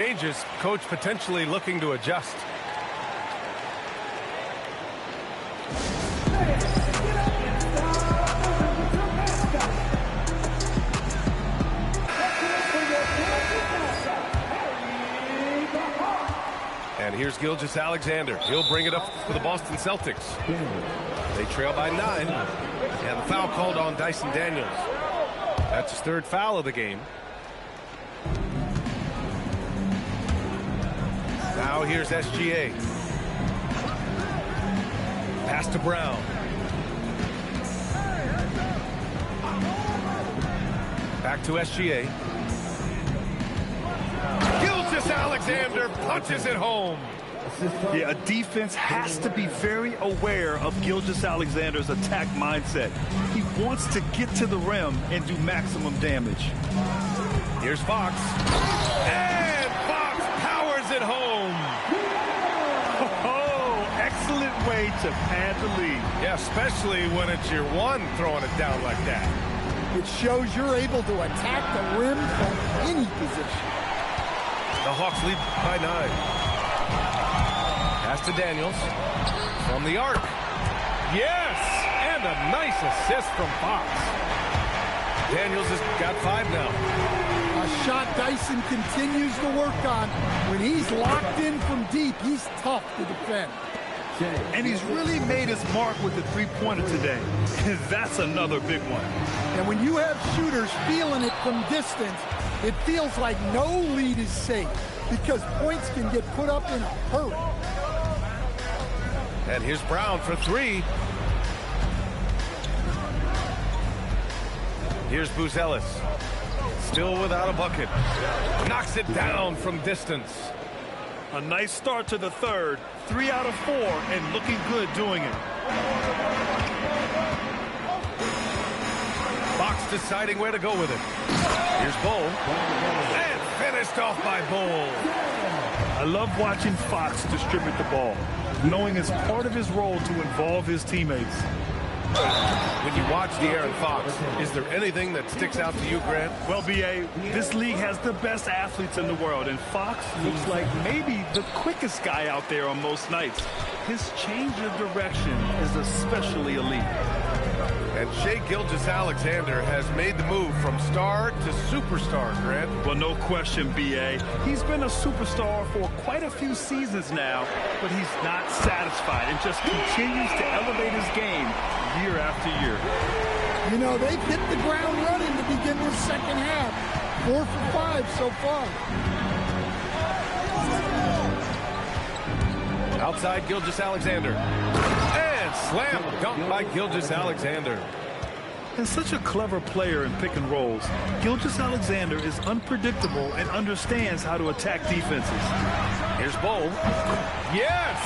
Changes, coach potentially looking to adjust. And here's Gilgeous-Alexander. He'll bring it up for the Boston Celtics. They trail by 9. And the foul called on Dyson Daniels. That's his 3rd foul of the game. Now here's SGA. Pass to Brown. Back to SGA. Gilgeous-Alexander punches it home. Yeah, a defense has to be very aware of Gilgeous-Alexander's attack mindset. He wants to get to the rim and do maximum damage. Here's Fox. And Fox powers it home. Oh, excellent way to pad the lead. Yeah, especially when it's your one throwing it down like that. It shows you're able to attack the rim from any position. The Hawks lead by 9. Pass to Daniels. From the arc. Yes! And a nice assist from Fox. Daniels has got 5 now. A shot Dyson continues to work on. When he's locked in from deep, he's tough to defend. And he's really made his mark with the three-pointer today. That's another big one. And when you have shooters feeling it from distance, it feels like no lead is safe because points can get put up in a hurry. And here's Brown for 3. Here's Buzelis. Still without a bucket. Knocks it down from distance. A nice start to the 3rd. 3 out of 4 and looking good doing it. Fox deciding where to go with it. Here's Bull. And finished off by Bull. I love watching Fox distribute the ball, knowing it's part of his role to involve his teammates. When you watch De'Aaron Fox, is there anything that sticks out to you, Grant? Well, B.A., this league has the best athletes in the world, and Fox looks like maybe the quickest guy out there on most nights. His change of direction is especially elite. And Shai Gilgeous-Alexander has made the move from star to superstar, Grant. Well, no question, B.A. He's been a superstar for quite a few seasons now, but he's not satisfied and just continues to elevate his game year after year. You know, they've hit the ground running to begin the second half. 4 for 5 so far. Outside Gilgeous-Alexander. And slam dunk by Gilgeous-Alexander. And such a clever player in pick and rolls, Gilgeous-Alexander is unpredictable and understands how to attack defenses. Here's Bull. Yes!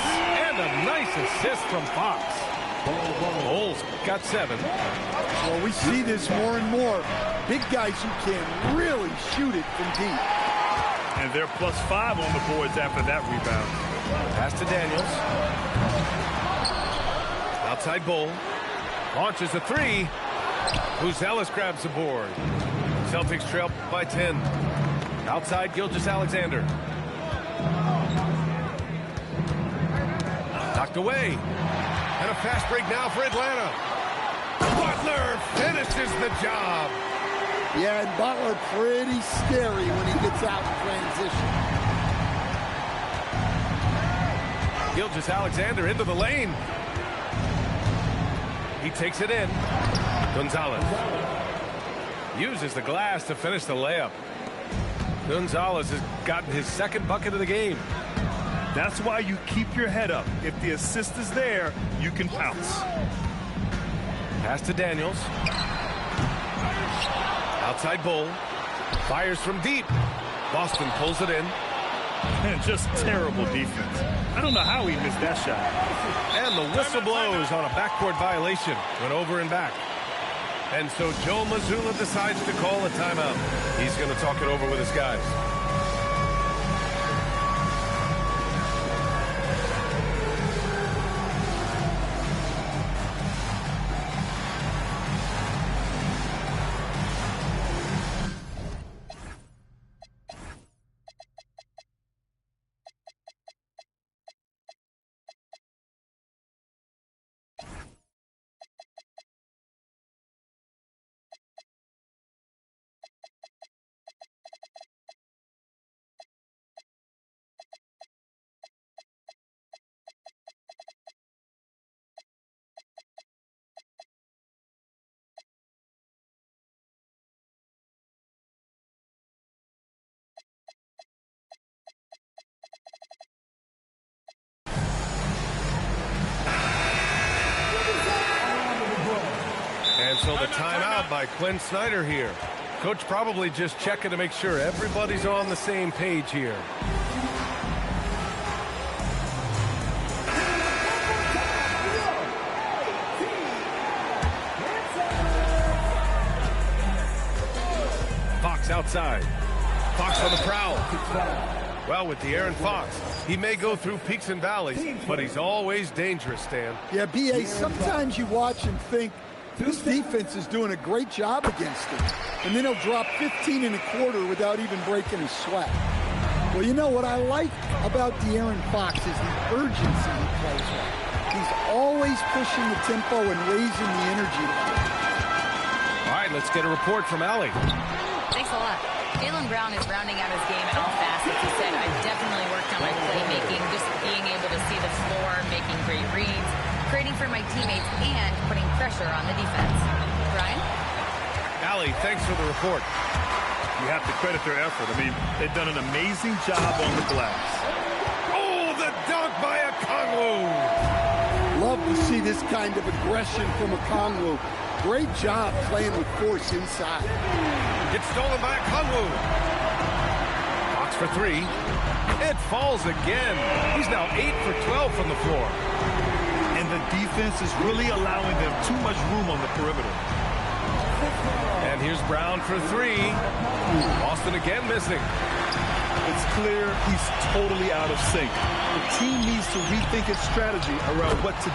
And a nice assist from Fox. Bull's got 7. Well, we see this more and more. Big guys who can really shoot it from deep. And they're +5 on the boards after that rebound. Pass to Daniels. Outside Bull. Launches a 3. Buzelis grabs the board. Celtics trail by 10. Outside Gilgeous-Alexander. Knocked away. And a fast break now for Atlanta. Butler finishes the job. Yeah, and Butler pretty scary when he gets out in transition. Gilgeous-Alexander into the lane. He takes it in. Gonzalez uses the glass to finish the layup. Gonzalez has gotten his 2nd bucket of the game. That's why you keep your head up. If the assist is there, you can pounce. Pass to Daniels. Outside Bull. Fires from deep. Boston pulls it in. And just terrible defense. I don't know how he missed that shot. And the whistle blows on a backcourt violation. Went over and back. And so Joe Mazzulla decides to call a timeout. He's going to talk it over with his guys. so the timeout by Quinn Snyder here. Coach probably just checking to make sure everybody's on the same page here. Fox outside. Fox on the prowl. Well, with De'Aaron Fox, he may go through peaks and valleys, but he's always dangerous, Stan. Yeah, B.A., sometimes you watch and think, this defense is doing a great job against him. And then he'll drop 15 and a quarter without even breaking a sweat. Well, you know what I like about De'Aaron Fox is the urgency he plays with. He's always pushing the tempo and raising the energy level. All right, let's get a report from Allie. Thanks a lot. Jaylen Brown is rounding out his game in all facets. He said, I've definitely worked on my playmaking, just being able to see the floor, making great reads, creating for my teammates, and putting pressure on the defense. Brian? Allie, thanks for the report. You have to credit their effort. I mean, they've done an amazing job on the glass. Oh, the dunk by Okongwu. Love to see this kind of aggression from Okongwu. Great job playing with force inside. It's stolen by Okongwu. Fox for three. It falls again. He's now 8 for 12 from the floor. And the defense is really allowing them too much room on the perimeter. And here's Brown for three. Boston again missing. It's clear he's totally out of sync. The team needs to rethink its strategy around what to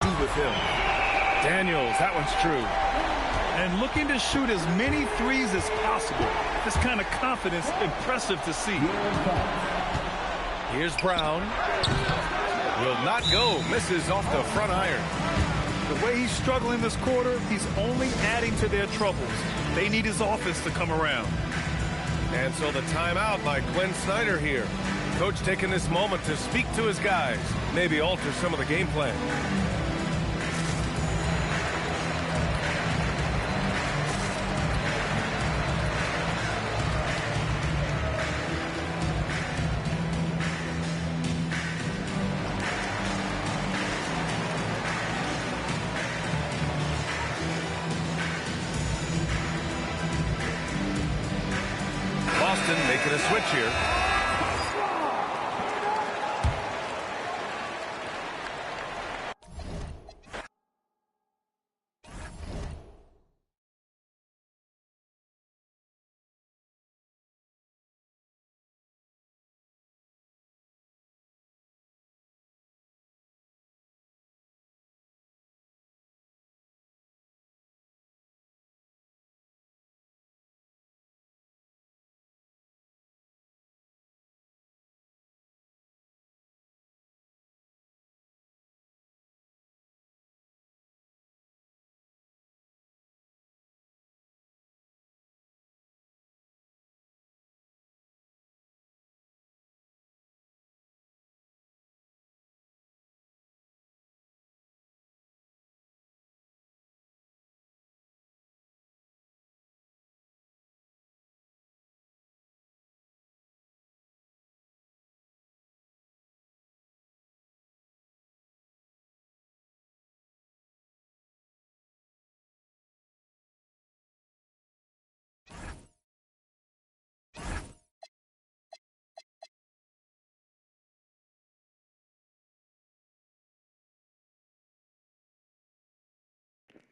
do with him. Daniels, that one's true. And looking to shoot as many threes as possible. This kind of confidence, impressive to see. Here's Brown. Will not go. Misses off the front iron. The way he's struggling this quarter, he's only adding to their troubles. They need his offense to come around. And so the timeout by Quinn Snyder here. Coach taking this moment to speak to his guys. Maybe alter some of the game plan. Boston making a switch here.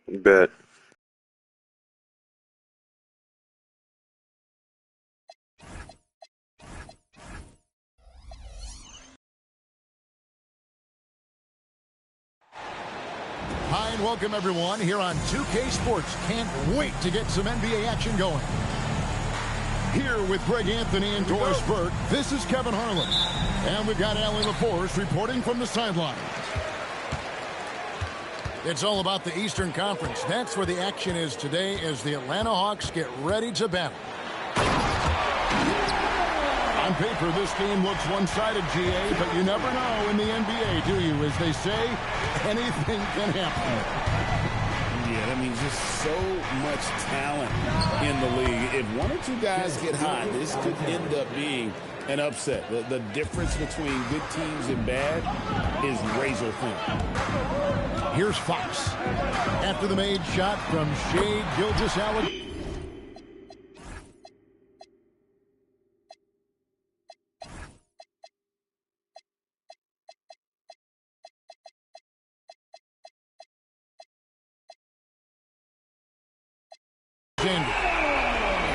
Bet. Hi and welcome everyone here on 2K Sports. Can't wait to get some NBA action going. Here with Greg Anthony and Doris Burke, this is Kevin Harlan. And we've got Allie LaForce reporting from the sideline. It's all about the Eastern Conference. That's where the action is today as the Atlanta Hawks get ready to battle. On paper, this game looks one-sided, GA, but you never know in the NBA, do you? As they say, anything can happen. Yeah, that means just so much talent in the league. If one or two guys get hot, this could end up being an upset. The difference between good teams and bad is razor thin. Here's Fox. After the made shot from Shai Gilgeous-Alexander.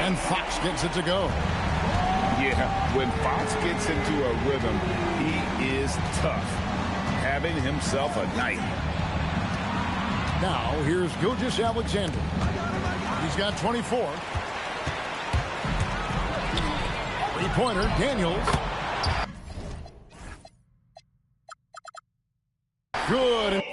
And Fox gets it to go. Yeah, when Fox gets into a rhythm, he is tough. Having himself a night. Now, here's Gilgeous-Alexander. He's got 24. Three-pointer, Daniels. Good.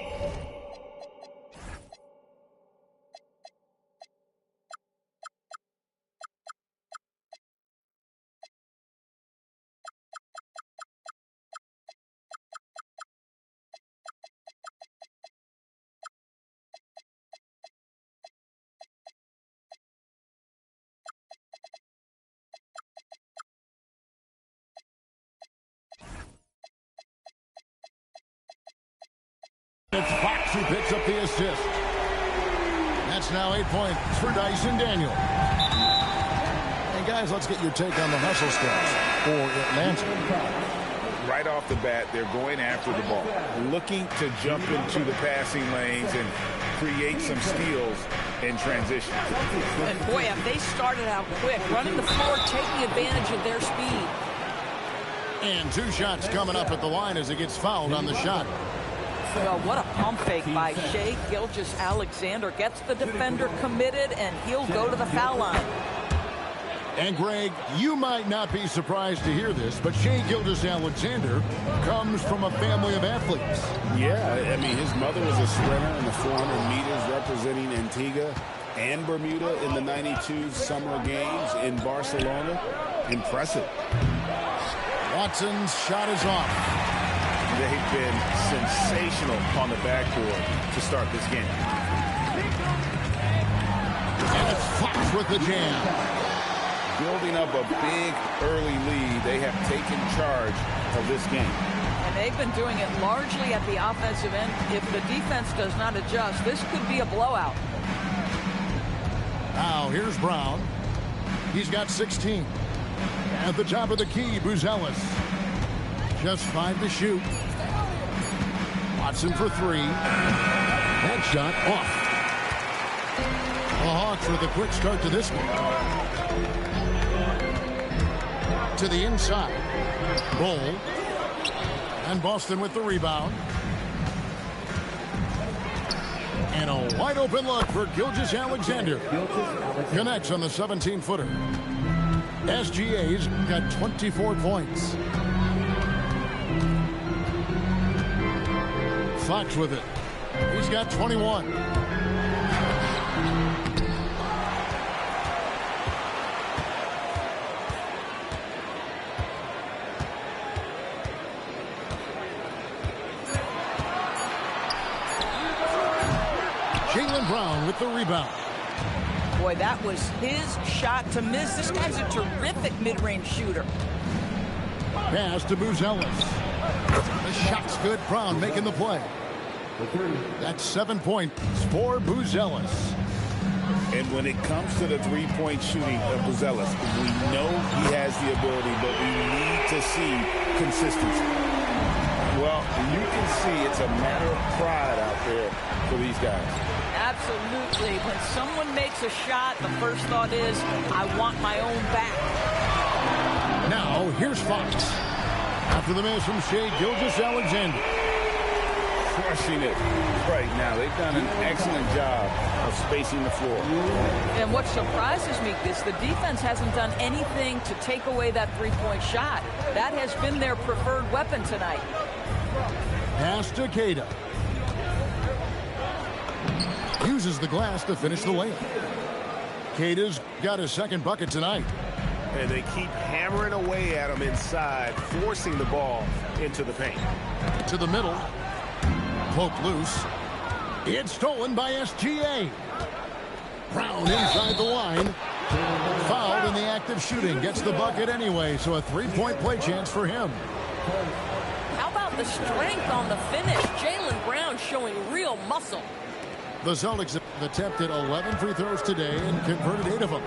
It's Fox who picks up the assist. That's now 8 points for Dyson Daniel. Hey, guys, let's get your take on the hustle stats for Atlanta. Right off the bat, they're going after the ball, looking to jump into the passing lanes and create some steals in transition. And, boy, have they started out quick, running the floor, taking advantage of their speed. And 2 shots coming up at the line as he gets fouled on the shot. Well, what a pump fake by Shai Gilgeous-Alexander. Gets the defender committed, and he'll go to the foul line. And, Greg, you might not be surprised to hear this, but Shai Gilgeous-Alexander comes from a family of athletes. Yeah, I mean, his mother was a sprinter in the 400 meters representing Antigua and Bermuda in the 92 Summer Games in Barcelona. Impressive. Watson's shot is off. They've been sensational on the backboard to start this game. And it's Fox with the jam. Building up a big early lead, they have taken charge of this game. And they've been doing it largely at the offensive end. If the defense does not adjust, this could be a blowout. Now, here's Brown. He's got 16. At the top of the key, Buzelis. Just 5 to shoot. Watson for 3. That shot off. The Hawks with a quick start to this one. To the inside. Roll. And Boston with the rebound. And a wide open look for Gilgeous-Alexander. Connects on the 17-footer. SGA's got 24 points. Fox with it. He's got 21. Jaylen Brown with the rebound. Boy, that was his shot to miss. This guy's a terrific mid-range shooter. Pass to Buzelis. The shot's good. Brown making the play. That's 7 points for Buzelis. And when it comes to the three-point shooting of Buzelis, we know he has the ability, but we need to see consistency. Well, you can see it's a matter of pride out there for these guys. Absolutely. When someone makes a shot, the first thought is, I want my own back. Now, here's Fox. After the miss from Shai Gilgeous-Alexander. Crushing it right now. They've done an excellent job of spacing the floor. And what surprises me is the defense hasn't done anything to take away that three-point shot. That has been their preferred weapon tonight. Pass to Queta. Uses the glass to finish the layup. Queta's got his second bucket tonight. And they keep hammering away at him inside, forcing the ball into the paint. To the middle. Poke loose. It's stolen by SGA. Brown inside the line. Fouled in the act of effective shooting. Gets the bucket anyway, so a three-point play chance for him. How about the strength on the finish? Jaylen Brown showing real muscle. The Celtics have attempted 11 free throws today and converted 8 of them.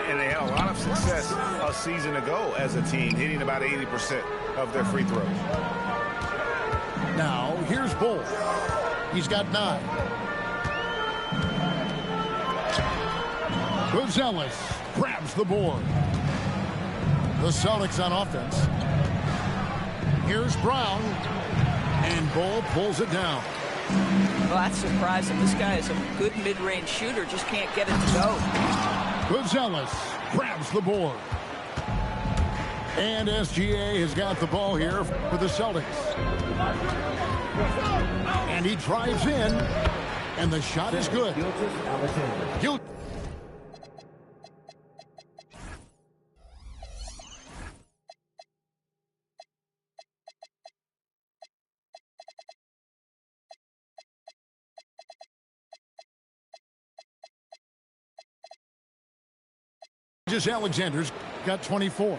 And they had a lot of success a season ago as a team, hitting about 80% of their free throws. Now, here's Bull. He's got 9. Gonzalez grabs the board. The Celtics on offense. Here's Brown. And Bull pulls it down. Well, that's surprising. This guy is a good mid-range shooter, just can't get it to go. Gonzalez grabs the board. And SGA has got the ball here for the Celtics. And he drives in. And the shot is good. Alexander's got 24.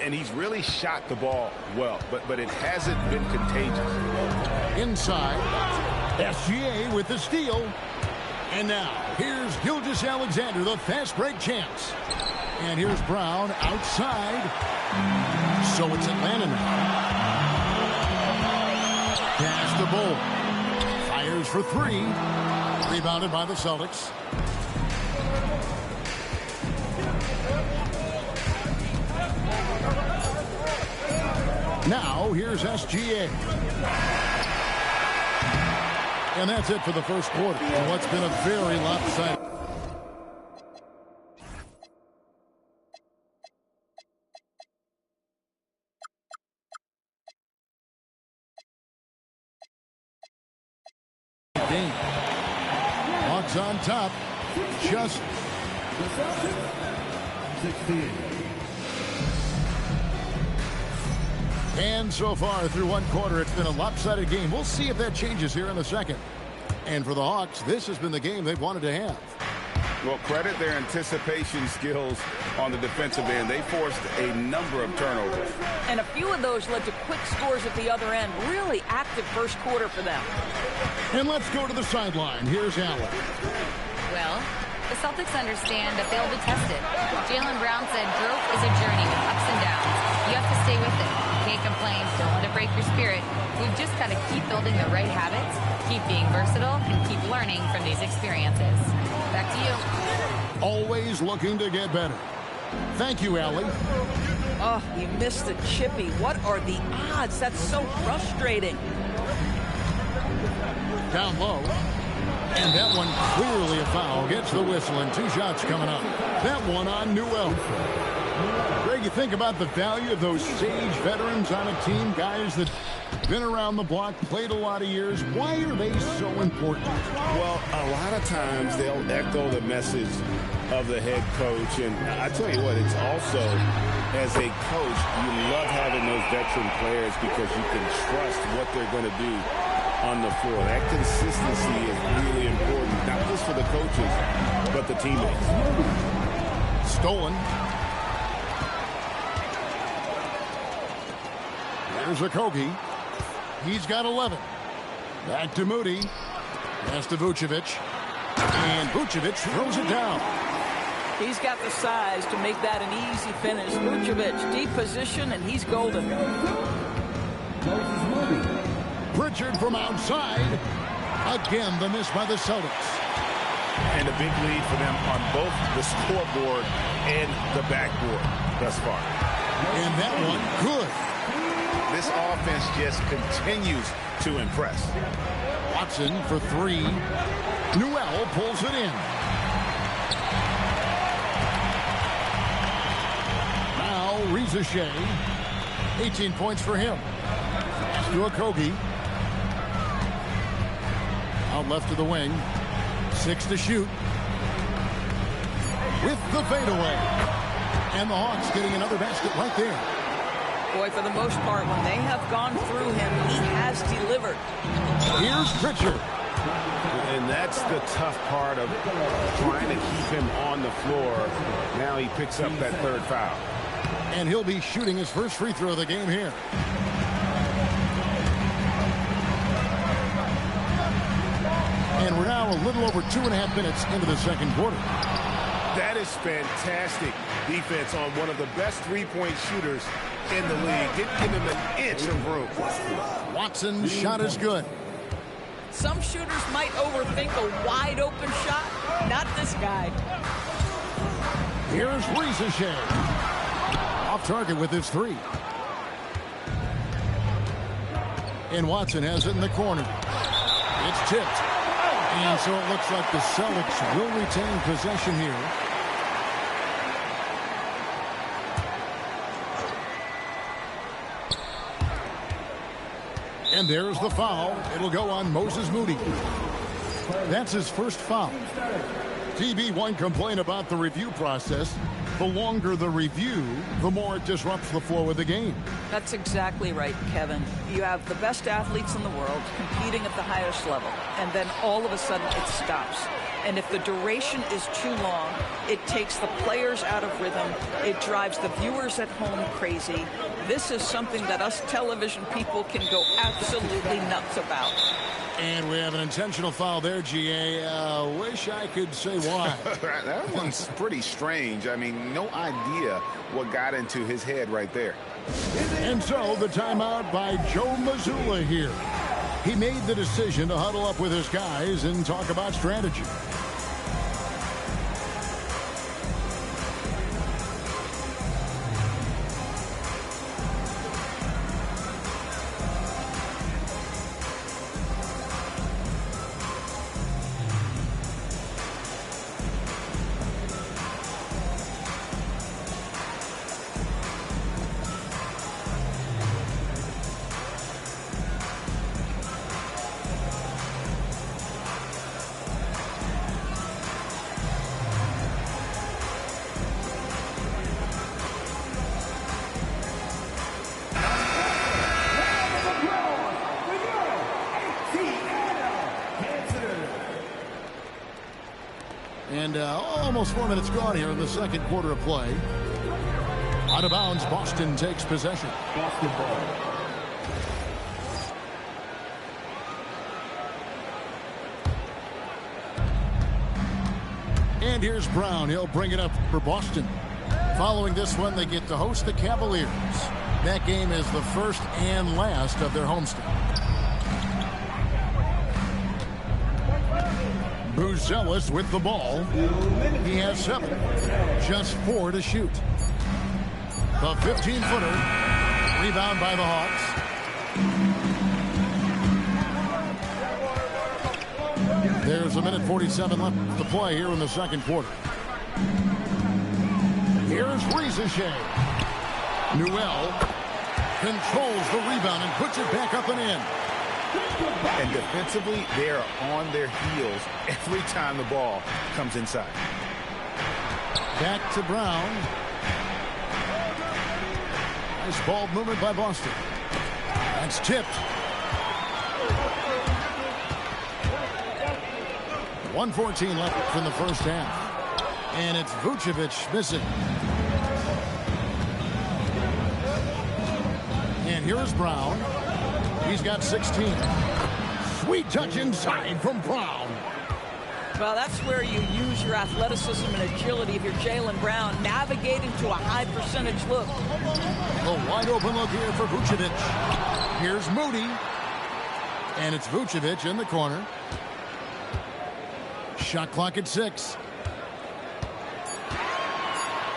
And he's really shot the ball well, but it hasn't been contagious. Inside, SGA with the steal. And now, here's Gilgeous Alexander, the fast break champs. And here's Brown outside. So it's Atlanta now. Pass the Bull. Fires for 3. Rebounded by the Celtics. Now, here's SGA. And that's it for the first quarter. And what's been a very lopsided. Game. Hawks on top. Just 16. And so far through one quarter, it's been a lopsided game. We'll see if that changes here in the second. And for the Hawks, this has been the game they've wanted to have. Well, credit their anticipation skills on the defensive end. They forced a number of turnovers. And a few of those led to quick scores at the other end. Really active first quarter for them. And let's go to the sideline. Here's Allen. Well, the Celtics understand that they'll be tested. Jaylen Brown said growth is a journey with ups and downs. You have to stay with it. Can't complain. Don't let it break your spirit. We've just got to keep building the right habits, keep being versatile, and keep learning from these experiences. Back to you. Always looking to get better. Thank you, Allie. Oh, he missed the chippy. What are the odds? That's so frustrating. Down low. And that one clearly a foul. Gets the whistle, and 2 shots coming up. That one on Newell. Greg, you think about the value of those sage veterans on a team, guys that been around the block, played a lot of years. Why are they so important? Well, a lot of times they'll echo the message of the head coach. And I tell you what, it's also, as a coach, you love having those veteran players because you can trust what they're going to do on the floor. That consistency is really important, not just for the coaches, but the teammates. Stolen. There's Okogie. He's got 11. Back to Moody. Pass to Vucevic. And Vucevic throws it down. He's got the size to make that an easy finish. Vucevic, deep position, and he's golden. Pritchard from outside. Again, the miss by the Celtics. And a big lead for them on both the scoreboard and the backboard thus far. And that one, good. This offense just continues to impress. Watson for 3. Newell pulls it in. Now, Reza Shea. 18 points for him. To Okogie. Out left to the wing. 6 to shoot. With the fadeaway. And the Hawks getting another basket right there. Boy, for the most part, when they have gone through him, he has delivered. Here's Pritchard. And that's the tough part of trying to keep him on on the floor. Now he picks up that third foul. And he'll be shooting his first free throw of the game here. And we're now a little over 2.5 minutes into the second quarter. That is fantastic defense on one of the best three-point shooters in the league. Didn't give him an inch of room. Watson's shot is good. Some shooters might overthink a wide-open shot. Not this guy. Here's Rizachet. Off target with his three. And Watson has it in the corner. It's tipped. And so it looks like the Celtics will retain possession here. And there's the foul. It'll go on Moses Moody. That's his first foul. TB1 complained about the review process. The longer the review, the more it disrupts the flow of the game. That's exactly right, Kevin. You have the best athletes in the world competing at the highest level, and then all of a sudden it stops. And if the duration is too long, it takes the players out of rhythm. It drives the viewers at home crazy. This is something that us television people can go absolutely nuts about. And we have an intentional foul there, GA. Wish I could say why. That one's pretty strange. I mean, no idea what got into his head right there. And so the timeout by Joe Mazzulla here. He made the decision to huddle up with his guys and talk about strategy. And almost 4 minutes gone here in the second quarter of play. Out of bounds, Boston takes possession. Boston ball. And here's Brown. He'll bring it up for Boston. Following this one, they get to host the Cavaliers. That game is the first and last of their homestand. Buzelis with the ball. He has 7. Just 4 to shoot. The 15-footer. Rebound by the Hawks. There's a minute 47 left to play here in the second quarter. Here's Rizachet. Newell controls the rebound and puts it back up and in. And defensively, they are on their heels every time the ball comes inside. Back to Brown. Nice ball movement by Boston. That's tipped. 1:14 left in the first half. And it's Vucevic missing. And here's Brown. He's got 16. Sweet touch inside from Brown. Well, that's where you use your athleticism and agility if you're Jaylen Brown, navigating to a high percentage look. A wide open look here for Vucevic. Here's Moody. And it's Vucevic in the corner. Shot clock at 6.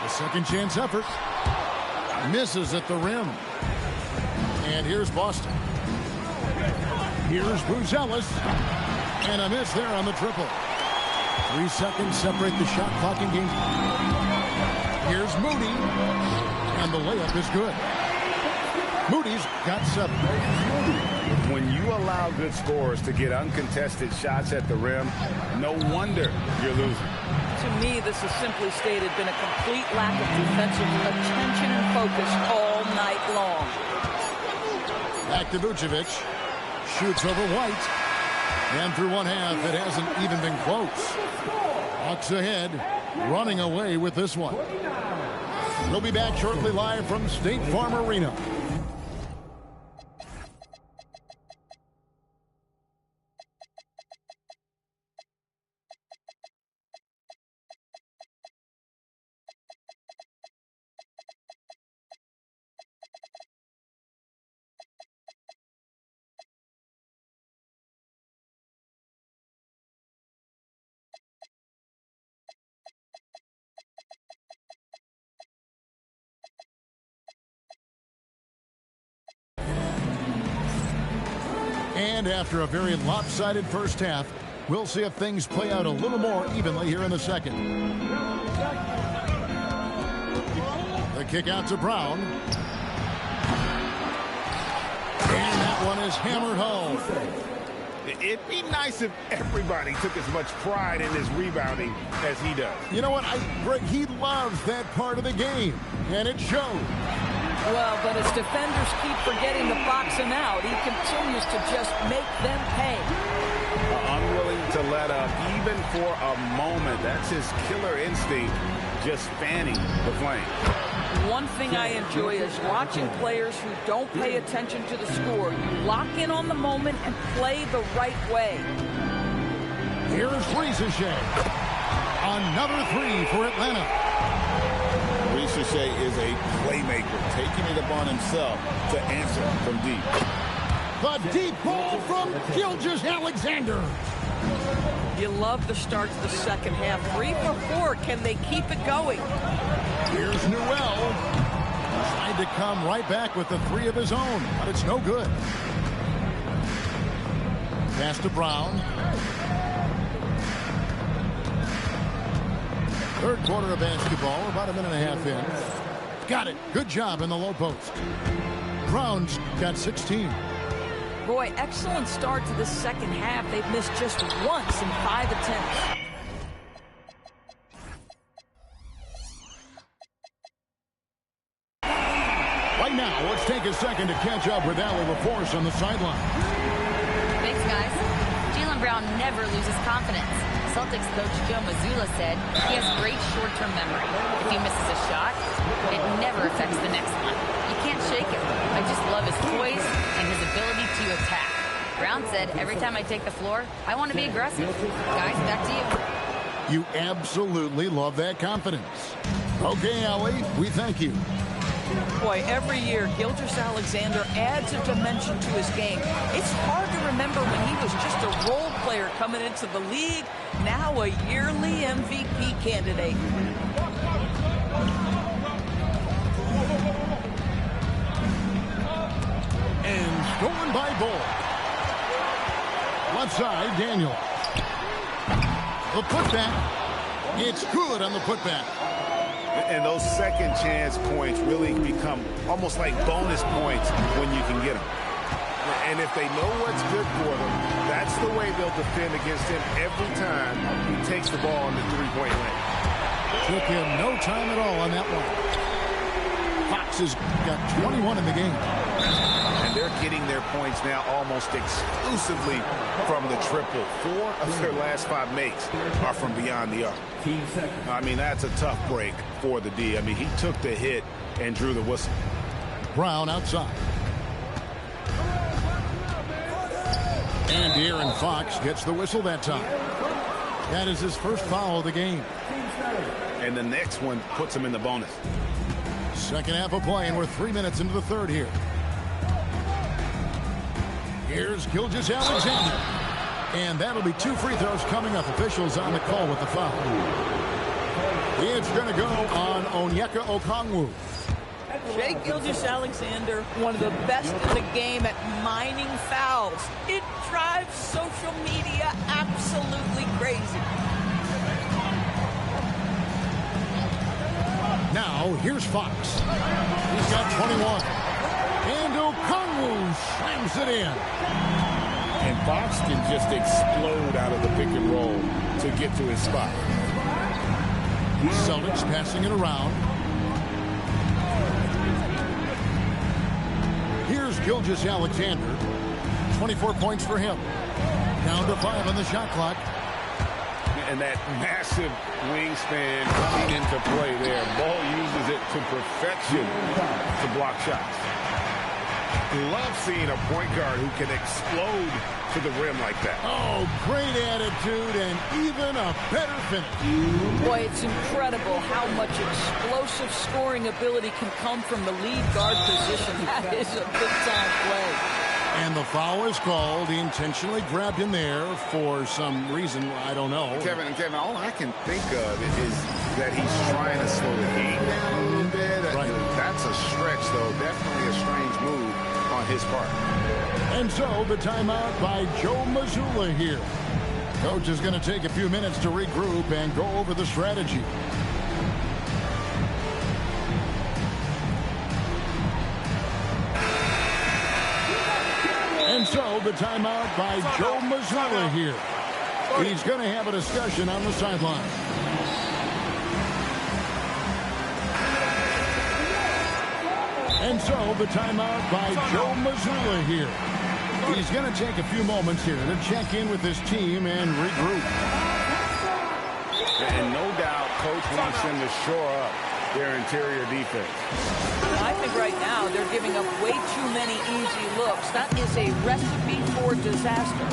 A second chance effort. Misses at the rim. And here's Boston. Here's Buzelis. And a miss there on the triple. 3 seconds separate the shot clock and game. Here's Moody. And the layup is good. Moody's got 7. When you allow good scorers to get uncontested shots at the rim, no wonder you're losing. To me, this has simply stated been a complete lack of defensive attention and focus all night long. Back to Vucevic. Shoots over White. And through one half, it hasn't even been close. Hawks ahead. running away with this one. We'll be back shortly live from State Farm Arena. And after a very lopsided first half, we'll see if things play out a little more evenly here in the second. The kick out to Brown. And that one is hammered home. It'd be nice if everybody took as much pride in his rebounding as he does. You know what, Greg, he loves that part of the game, and it shows. Well, but as defenders keep forgetting to box him out, he continues to just make them pay. Unwilling to let up, even for a moment. That's his killer instinct, just fanning the flame. One thing I enjoy is watching players who don't pay attention to the score. You lock in on the moment and play the right way. Here's Rieseshay. Another three for Atlanta. Rieseshay is a playmaker, taking it upon himself to answer from deep. The deep ball from Gilgeous-Alexander. You love the start to the second half. 3 for 4. Can they keep it going? Here's Newell. Tried to come right back with the three of his own, but it's no good. Pass to Brown. Third quarter of basketball, about a minute and a half in. Got it. Good job in the low post. Brown's got 16. Boy, excellent start to the second half. They've missed just once in 5 attempts. Right now, let's take a second to catch up with Allie LaForce on the sideline. Thanks, guys. Jaylen Brown never loses confidence. Celtics coach Joe Mazzulla said he has great short-term memory. If he misses a shot, it never affects the next one. You can't shake it. I just love his poise and his ability to attack. Brown said, every time I take the floor, I want to be aggressive. Guys, back to you. You absolutely love that confidence. Okay, Allie, we thank you. Boy, every year, Gilgeous-Alexander adds a dimension to his game. It's hard to remember when he was just a role player coming into the league, now a yearly MVP candidate. And stolen by Bull. Left side, Daniel. The putback. It's good on the putback. And those second chance points really become almost like bonus points when you can get them. And if they know what's good for them, that's the way they'll defend against him every time he takes the ball in the three-point lane. Took him no time at all on that one. Fox has got 21 in the game. And they're getting their points now almost exclusively from the triple. 4 of their last 5 makes are from beyond the arc. I mean, that's a tough break for the D. I mean, he took the hit and drew the whistle. Brown outside. And De'Aaron Fox gets the whistle that time. That is his first foul of the game. And the next one puts him in the bonus. Second half of play, and we're 3 minutes into the third here. Here's Gilgeous-Alexander. And that'll be 2 free throws coming up. Officials on the call with the foul. It's going to go on Onyeka Okongwu. Shai Gilgeous-Alexander, one of the best in the game at mining fouls. It drives social media absolutely crazy. Now, here's Fox. He's got 21. And Okongwu slams it in. And Fox can just explode out of the pick and roll to get to his spot. Celtics passing it around. Here's Gilgeous-Alexander. 24 points for him. Down to 5 on the shot clock. And that massive wingspan coming into play there. Ball uses it to perfection to block shots. Love seeing a point guard who can explode to the rim like that. Oh, great attitude and even a better finish. Boy, it's incredible how much explosive scoring ability can come from the lead guard position. That is a big-time play. And the foul is called. He intentionally grabbed him there for some reason. I don't know. Kevin, all I can think of is that he's trying to slow the game down a little bit. Right. That's a stretch, though. Definitely a strange move on his part. And so the timeout by Joe Mazzulla here. Coach is going to take a few minutes to regroup and go over the strategy. And so the timeout by Joe Mazzulla here. He's going to have a discussion on the sideline. And so the timeout by Joe Mazzulla here. He's going to take a few moments here to check in with his team and regroup. And no doubt, Coach wants them to shore up their interior defense. I think right now they're giving up way too many easy looks. That is a recipe for disaster.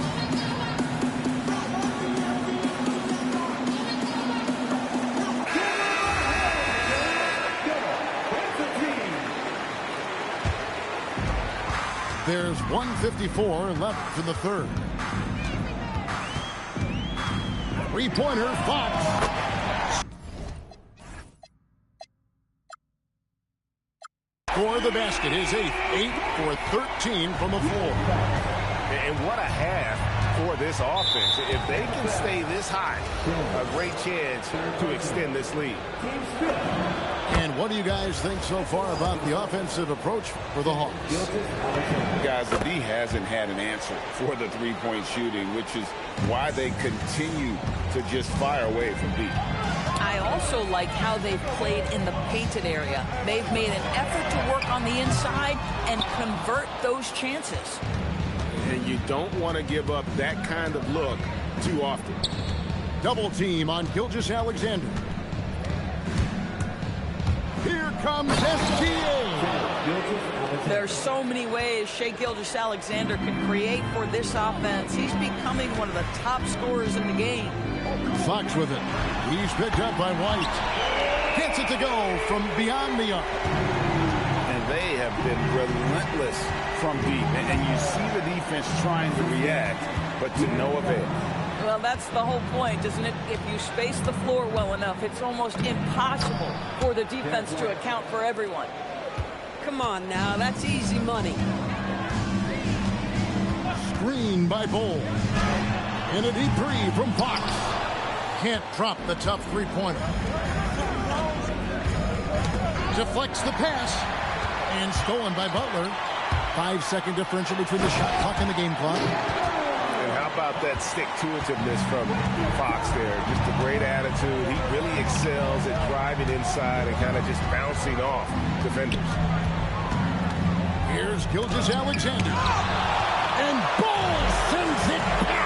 There's 1:54 left in the third. Three-pointer, Fox. For the basket, his eighth. 8 for 13 from the floor. And what a half for this offense. If they can stay this high, a great chance to extend this lead. And what do you guys think so far about the offensive approach for the Hawks? Guys, the D hasn't had an answer for the three-point shooting, which is why they continue to just fire away from deep. I also like how they've played in the painted area. They've made an effort to work on the inside and convert those chances. And you don't want to give up that kind of look too often. Double team on Gilgeous-Alexander. Here comes SGA. There's so many ways Shai Gilgeous-Alexander can create for this offense. He's becoming one of the top scorers in the game. Fox with it. He's picked up by White. Gets it to go from beyond the arc. And they have been relentless from deep. And you see the defense trying to react, but to no avail. Well, that's the whole point, isn't it? If you space the floor well enough, it's almost impossible for the defense to account for everyone. Come on now, that's easy money. Screen by Bull. And a deep three from Fox. Can't drop the tough three-pointer. Deflects the pass. And stolen by Butler. 5-second differential between the shot clock and the game clock. And how about that stick-to-itiveness from Fox there? Just a great attitude. He really excels at driving inside and kind of just bouncing off defenders. Here's Gilgeous-Alexander. And Bull sends it back.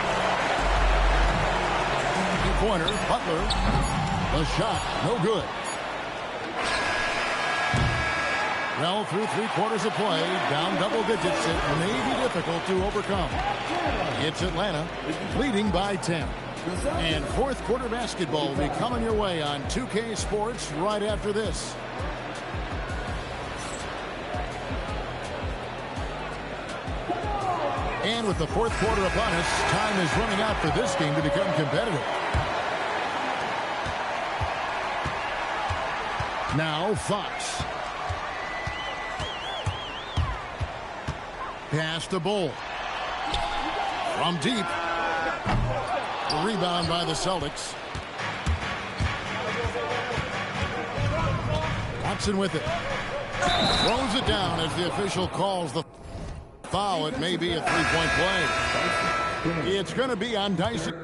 Pointer, Butler. The shot, no good. Well, through 3/4 of play, down double digits, it may be difficult to overcome. It's Atlanta, leading by 10. And fourth quarter basketball will be coming your way on 2K Sports right after this. And with the fourth quarter upon us, time is running out for this game to become competitive. Now Fox. Pass to Bull. From deep. Rebound by the Celtics. Watson with it. Throws it down as the official calls the foul. It may be a three-point play. It's going to be on Dyson.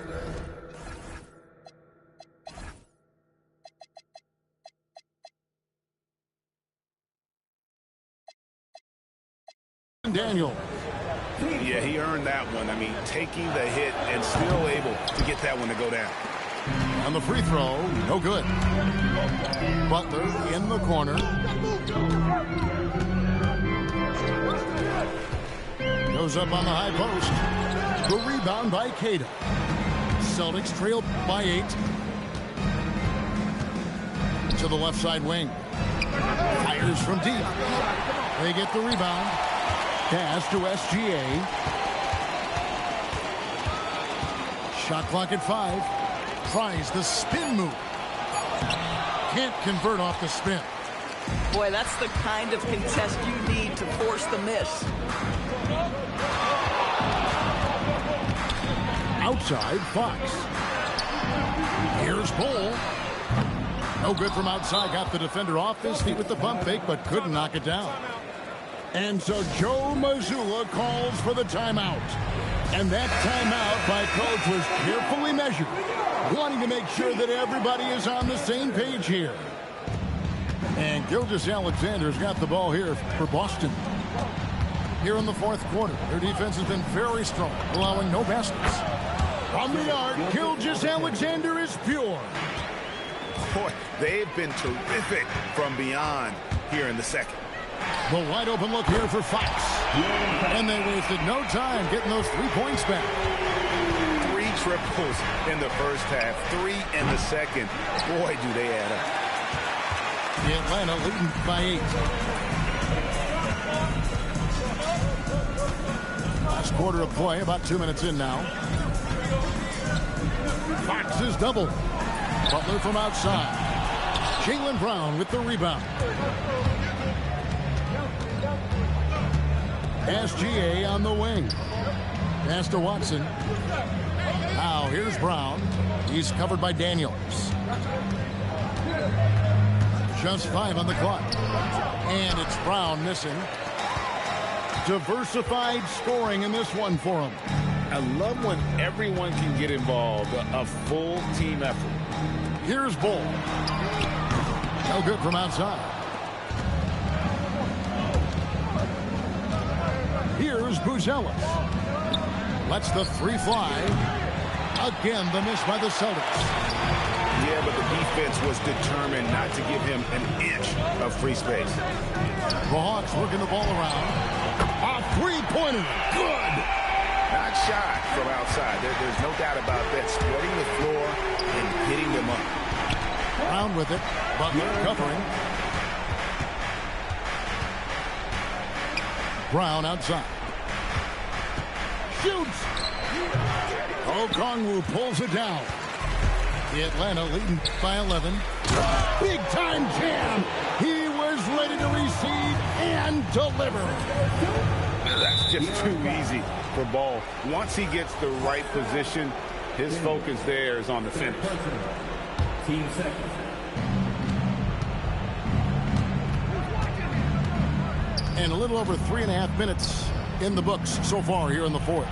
Daniel. Yeah, he earned that one. I mean, taking the hit and still able to get that one to go down. And the free throw, no good. Butler in the corner. Goes up on the high post. The rebound by Cada. Celtics trail by 8. To the left side wing. Fires from deep. They get the rebound. Pass to SGA. Shot clock at 5. Tries the spin move. Can't convert off the spin. Boy, that's the kind of contest you need to force the miss. Outside, Fox. Here's Bull. No good from outside. Got the defender off his feet with the pump fake, but couldn't knock it down. And so Joe Mazzulla calls for the timeout. And that timeout by coach was carefully measured, wanting to make sure that everybody is on the same page here. And Gilgeous-Alexander's got the ball here for Boston. Here in the fourth quarter, their defense has been very strong, allowing no baskets. From the arc, Gilgeous-Alexander is pure. Boy, they've been terrific from beyond here in the second. The wide open look here for Fox. And they wasted no time getting those 3 points back. 3 triples in the first half, 3 in the second. Boy, do they add up. The Atlanta leading by 8. Last quarter of play, about 2 minutes in now. Fox is doubled. Butler from outside. Jaylen Brown with the rebound. SGA on the wing. Pass to Watson. Now here's Brown. He's covered by Daniels. Just 5 on the clock. And it's Brown missing. Diversified scoring in this one for him. I love when everyone can get involved, a full team effort. Here's Bull. No good from outside. Here's Buzelis. Lets the 3 fly. Again, the miss by the Celtics. Yeah, but the defense was determined not to give him an inch of free space. The Hawks working the ball around. A 3-pointer. Good. Not shot from outside. There's no doubt about that. Spreading the floor and hitting them up. Brown with it. Butler covering. Brown outside. Shoots. Okongwu pulls it down. The Atlanta leading by 11. Big time jam. He was ready to receive and deliver. That's just too easy for Ball. Once he gets the right position, his focus there is on the finish. Team second. And a little over 3.5 minutes in the books so far here in the fourth.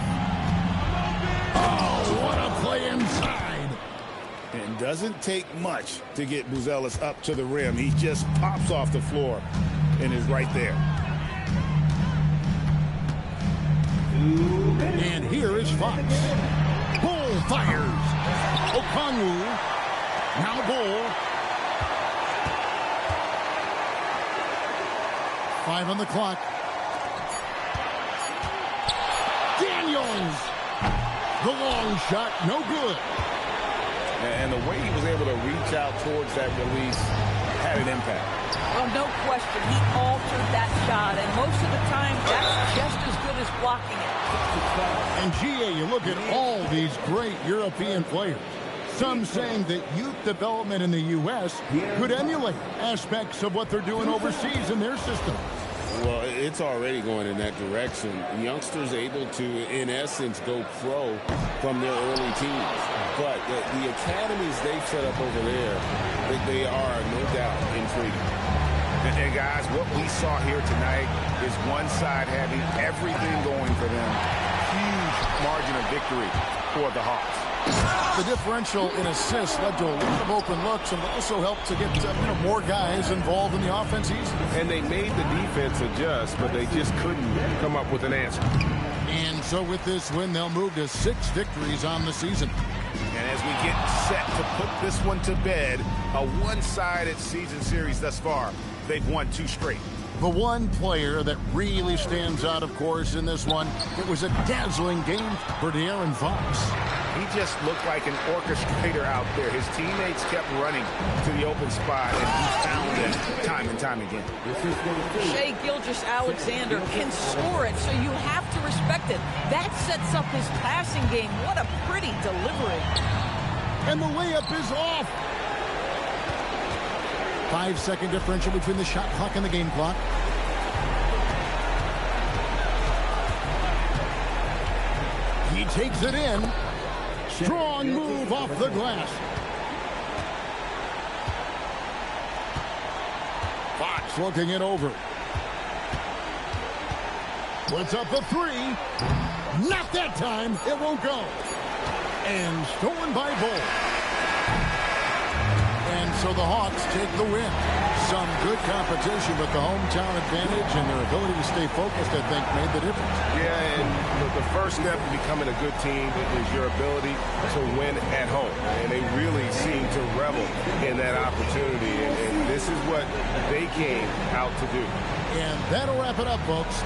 Oh, what a play inside. And doesn't take much to get Buzelis up to the rim. He just pops off the floor and is right there. And here is Fox. Bull fires. Okongwu. Now Bull. 5 on the clock. Daniels. The long shot, no good. And the way he was able to reach out towards that release had an impact. Oh, no question. He altered that shot, and most of the time, that's just as good as blocking it. And, GA, you look at all these great European players. Some saying that youth development in the U.S. could emulate aspects of what they're doing overseas in their system. Well, it's already going in that direction. Youngsters able to, in essence, go pro from their early teens. But the academies they've set up over there, they are no doubt intriguing. And guys, what we saw here tonight is one side having everything going for them. Huge margin of victory for the Hawks. The differential in assists led to a lot of open looks and also helped to get more guys involved in the offense easily. And they made the defense adjust, but they just couldn't come up with an answer. And so with this win, they'll move to 6 victories on the season. And as we get set to put this one to bed, a one-sided season series thus far. They've won 2 straight. The one player that really stands out, of course, in this one, it was a dazzling game for De'Aaron Fox. He just looked like an orchestrator out there. His teammates kept running to the open spot, and he found it time and time again. Shai Gilgeous-Alexander can score it, so you have to respect it. That sets up his passing game. What a pretty delivery. And the layup is off. 5-second differential between the shot clock and the game clock. He takes it in. Strong move off the glass. Fox looking it over. Puts up the 3. Not that time. It won't go. And stolen by Bull. And so the Hawks take the win. Some good competition, but the hometown advantage and their ability to stay focused, I think, made the difference. Yeah, and the first step in becoming a good team is your ability to win at home. And they really seem to revel in that opportunity. And this is what they came out to do. And that'll wrap it up, folks.